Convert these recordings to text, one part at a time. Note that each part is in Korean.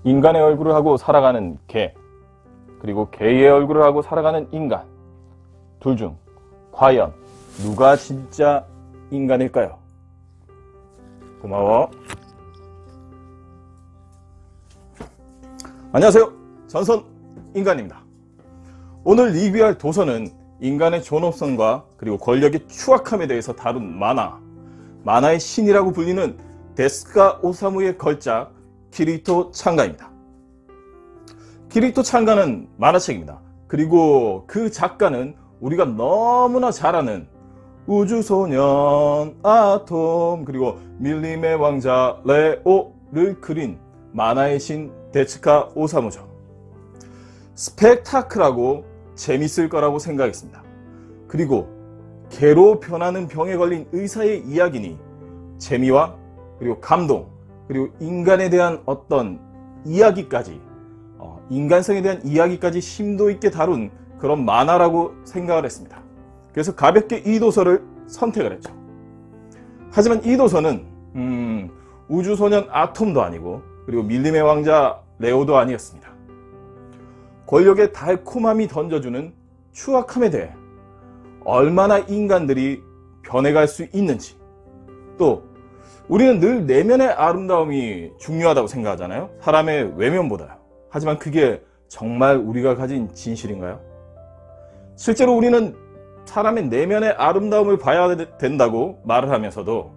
인간의 얼굴을 하고 살아가는 개, 그리고 개의 얼굴을 하고 살아가는 인간, 둘 중 과연 누가 진짜 인간일까요? 고마워. 안녕하세요, 전선인간입니다. 오늘 리뷰할 도서는 인간의 존엄성과 그리고 권력의 추악함에 대해서 다룬 만화의 신이라고 불리는 데스카 오사무의 걸작 키리토 창가입니다. 키리토 창가는 만화책입니다. 그리고 그 작가는 우리가 너무나 잘 아는 우주소년 아톰, 그리고 밀림의 왕자 레오를 그린 만화의 신 데스카 오사무죠. 스펙타클하고 재밌을 거라고 생각했습니다. 그리고 개로 변하는 병에 걸린 의사의 이야기니 재미와 그리고 감동, 그리고 인간에 대한 어떤 이야기까지, 인간성에 대한 이야기까지 심도 있게 다룬 그런 만화라고 생각을 했습니다. 그래서 가볍게 이 도서를 선택을 했죠. 하지만 이 도서는 우주소년 아톰도 아니고 그리고 밀림의 왕자 레오도 아니었습니다. 권력의 달콤함이 던져주는 추악함에 대해 얼마나 인간들이 변해갈 수 있는지, 또 우리는 늘 내면의 아름다움이 중요하다고 생각하잖아요. 사람의 외면보다요. 하지만 그게 정말 우리가 가진 진실인가요? 실제로 우리는 사람의 내면의 아름다움을 봐야 된다고 말을 하면서도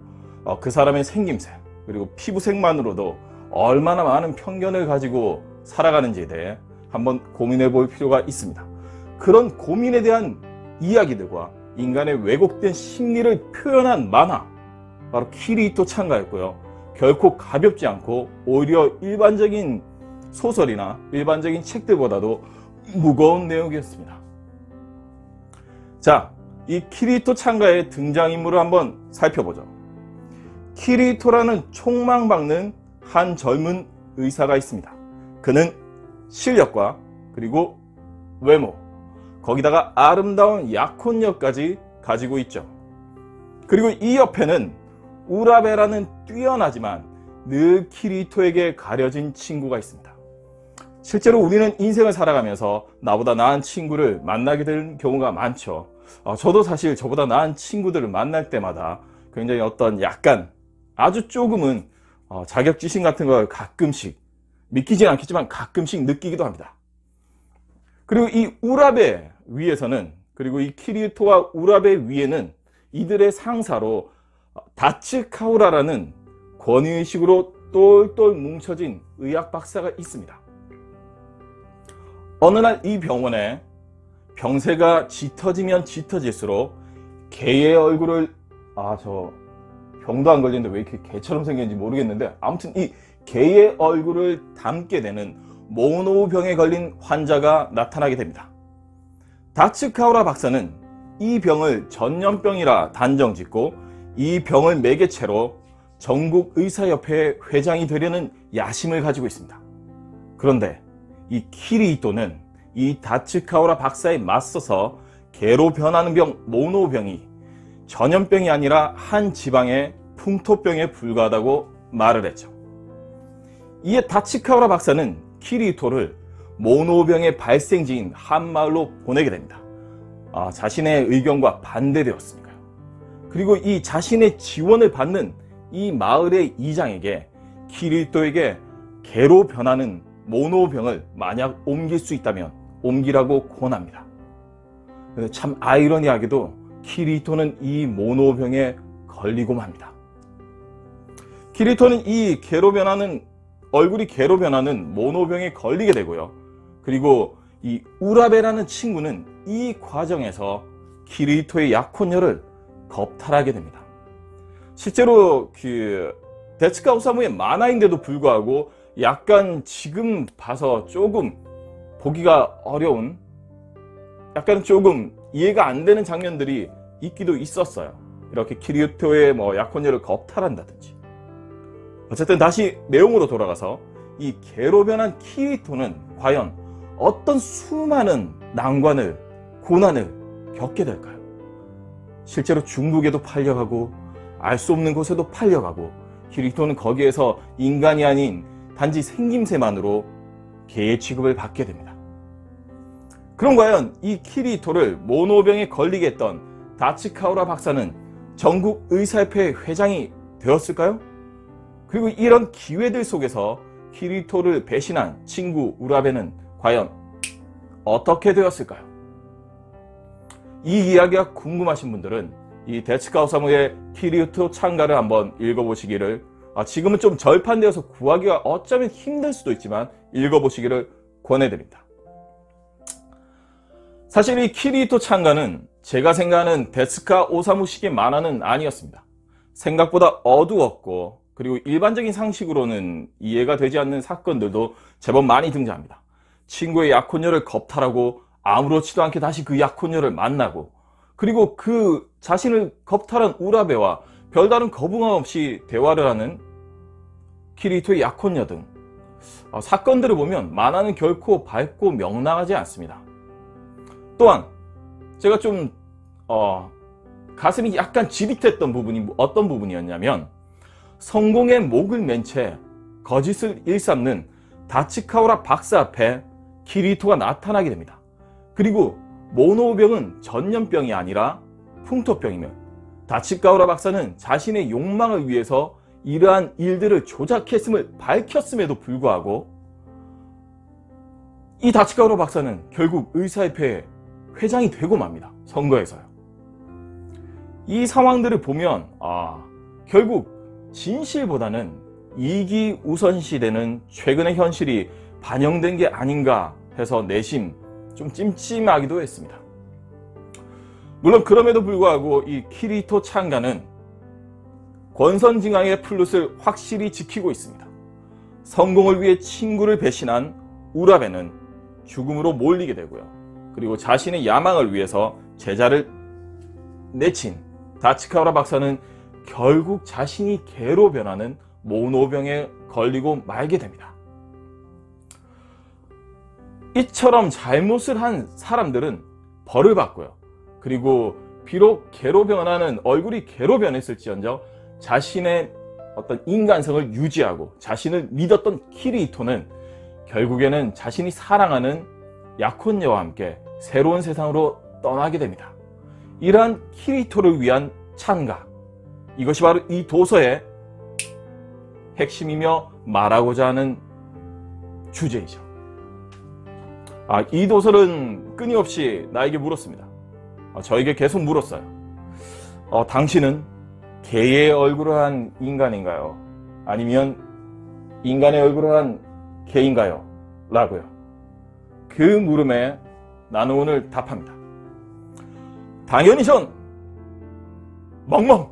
그 사람의 생김새 그리고 피부색만으로도 얼마나 많은 편견을 가지고 살아가는지에 대해 한번 고민해 볼 필요가 있습니다. 그런 고민에 대한 이야기들과 인간의 왜곡된 심리를 표현한 만화, 바로 키리토 창가였고요. 결코 가볍지 않고 오히려 일반적인 소설이나 일반적인 책들보다도 무거운 내용이었습니다. 자, 이 키리토 창가의 등장인물을 한번 살펴보죠. 키리토라는 촉망받는 한 젊은 의사가 있습니다. 그는 실력과 그리고 외모, 거기다가 아름다운 약혼녀까지 가지고 있죠. 그리고 이 옆에는 우라베라는 뛰어나지만 늘 키리토에게 가려진 친구가 있습니다. 실제로 우리는 인생을 살아가면서 나보다 나은 친구를 만나게 되는 경우가 많죠. 저도 사실 저보다 나은 친구들을 만날 때마다 굉장히 어떤 약간 아주 조금은 자격지심 같은 걸 가끔씩, 믿기진 않겠지만 가끔씩 느끼기도 합니다. 그리고 이 우라베 위에서는, 그리고 이 키리토와 우라베 위에는 이들의 상사로 다츠카우라라는 권위의식으로 똘똘 뭉쳐진 의학 박사가 있습니다. 어느 날 이 병원에 병세가 짙어지면 짙어질수록 개의 얼굴을, 저 병도 안 걸리는데 왜 이렇게 개처럼 생겼는지 모르겠는데, 아무튼 이 개의 얼굴을 담게 되는 모노병에 걸린 환자가 나타나게 됩니다. 다츠카우라 박사는 이 병을 전염병이라 단정짓고 이 병을 매개체로 전국의사협회 회장이 되려는 야심을 가지고 있습니다. 그런데 이 키리토는 이 다츠카우라 박사에 맞서서 개로 변하는 병 모노병이 전염병이 아니라 한 지방의 풍토병에 불과하다고 말을 했죠. 이에 다츠카우라 박사는 키리토를 모노병의 발생지인 한마을로 보내게 됩니다. 자신의 의견과 반대되었으니까요. 그리고 이 자신의 지원을 받는 이 마을의 이장에게 키리토에게 개로 변하는 모노병을 만약 옮길 수 있다면 옮기라고 권합니다. 참 아이러니하게도 키리토는 이 모노병에 걸리고 맙니다. 키리토는 이 얼굴이 개로 변하는 모노병에 걸리게 되고요. 그리고 이 우라베라는 친구는 이 과정에서 키리토의 약혼녀를 겁탈하게 됩니다. 실제로 데스카 오사무의 만화인데도 불구하고 약간 지금 봐서 조금 보기가 어려운, 약간 조금 이해가 안 되는 장면들이 있기도 있었어요. 이렇게 키리토의 약혼녀를 겁탈한다든지. 어쨌든 다시 내용으로 돌아가서 이 개로 변한 키리토는 과연 어떤 수많은 난관을, 고난을 겪게 될까요? 실제로 중국에도 팔려가고 알 수 없는 곳에도 팔려가고, 키리토는 거기에서 인간이 아닌 단지 생김새만으로 개 취급을 받게 됩니다. 그럼 과연 이 키리히토를 모노병에 걸리게 했던 다츠카우라 박사는 전국 의사협회 회장이 되었을까요? 그리고 이런 기회들 속에서 키리히토를 배신한 친구 우라베는 과연 어떻게 되었을까요? 이 이야기가 궁금하신 분들은 이 데츠카 오사무의 키리히토 찬가를 한번 읽어보시기를, 지금은 좀 절판되어서 구하기가 어쩌면 힘들 수도 있지만 읽어보시기를 권해드립니다. 사실 이 키리히토 찬가는 제가 생각하는 데츠카 오사무식의 만화는 아니었습니다. 생각보다 어두웠고, 그리고 일반적인 상식으로는 이해가 되지 않는 사건들도 제법 많이 등장합니다. 친구의 약혼녀를 겁탈하고 아무렇지도 않게 다시 그 약혼녀를 만나고, 그리고 그 자신을 겁탈한 우라베와 별다른 거부감 없이 대화를 하는 키리히토의 약혼녀 등 사건들을 보면 만화는 결코 밝고 명랑하지 않습니다. 또한 제가 좀 가슴이 약간 지릿했던 부분이 어떤 부분이었냐면, 성공의 목을 맨 채 거짓을 일삼는 다츠카우라 박사 앞에 키리히토가 나타나게 됩니다. 그리고 모노병은 전염병이 아니라 풍토병이며, 다츠카우라 박사는 자신의 욕망을 위해서 이러한 일들을 조작했음을 밝혔음에도 불구하고 이 다츠카우라 박사는 결국 의사협회 회장이 되고 맙니다. 선거에서요. 이 상황들을 보면 결국 진실보다는 이익이 우선시되는 최근의 현실이 반영된 게 아닌가 해서 내심 좀 찜찜하기도 했습니다. 물론 그럼에도 불구하고 이 키리히토 찬가는 권선징악의 플룻을 확실히 지키고 있습니다. 성공을 위해 친구를 배신한 우라베는 죽음으로 몰리게 되고요. 그리고 자신의 야망을 위해서 제자를 내친 다츠카우라 박사는 결국 자신이 개로 변하는 모노병에 걸리고 말게 됩니다. 이처럼 잘못을 한 사람들은 벌을 받고요. 그리고 비록 개로 변하는, 얼굴이 개로 변했을지언정 자신의 어떤 인간성을 유지하고 자신을 믿었던 키리히토는 결국에는 자신이 사랑하는 약혼녀와 함께 새로운 세상으로 떠나게 됩니다. 이러한 키리히토를 위한 찬가, 이것이 바로 이 도서의 핵심이며 말하고자 하는 주제이죠. 이 도서는 끊임없이 나에게 물었습니다. 저에게 계속 물었어요. 당신은 개의 얼굴을 한 인간인가요? 아니면 인간의 얼굴을 한 개인가요? 라고요. 그 물음에 나는 오늘 답합니다. 당연히 전 멍멍!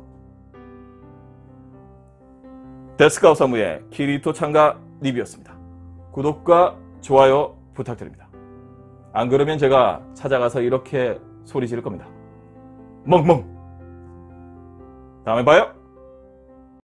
데츠카 오사무의 키리히토 찬가 리뷰였습니다. 구독과 좋아요 부탁드립니다. 안 그러면 제가 찾아가서 이렇게 소리 지를 겁니다. 멍멍! 다음에 봐요!